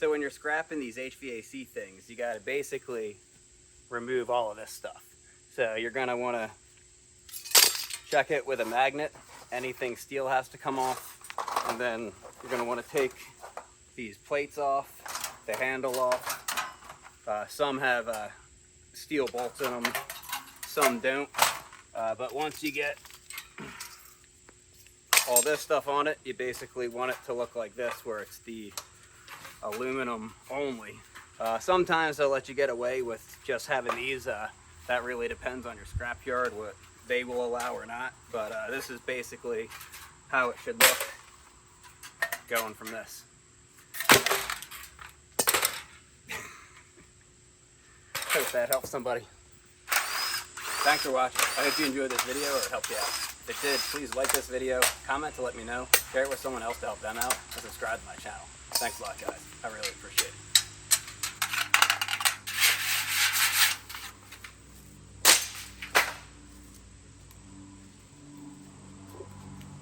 So when you're scrapping these HVAC things, you got to basically remove all of this stuff. So you're going to want to check it with a magnet. Anything steel has to come off. And then you're going to want to take these plates off, the handle off. Some have steel bolts in them, some don't. But once you get all this stuff on it, you basically want it to look like this, where it's the aluminum only. Sometimes they'll let you get away with just having these. That really depends on your scrapyard, what they will allow or not. But this is basically how it should look going from this. Hope that helps somebody. Thanks for watching. I hope you enjoyed this video or it helped you out. If it did, please like this video, comment to let me know, share it with someone else to help them out, and subscribe to my channel. Thanks a lot, guys. I really appreciate it.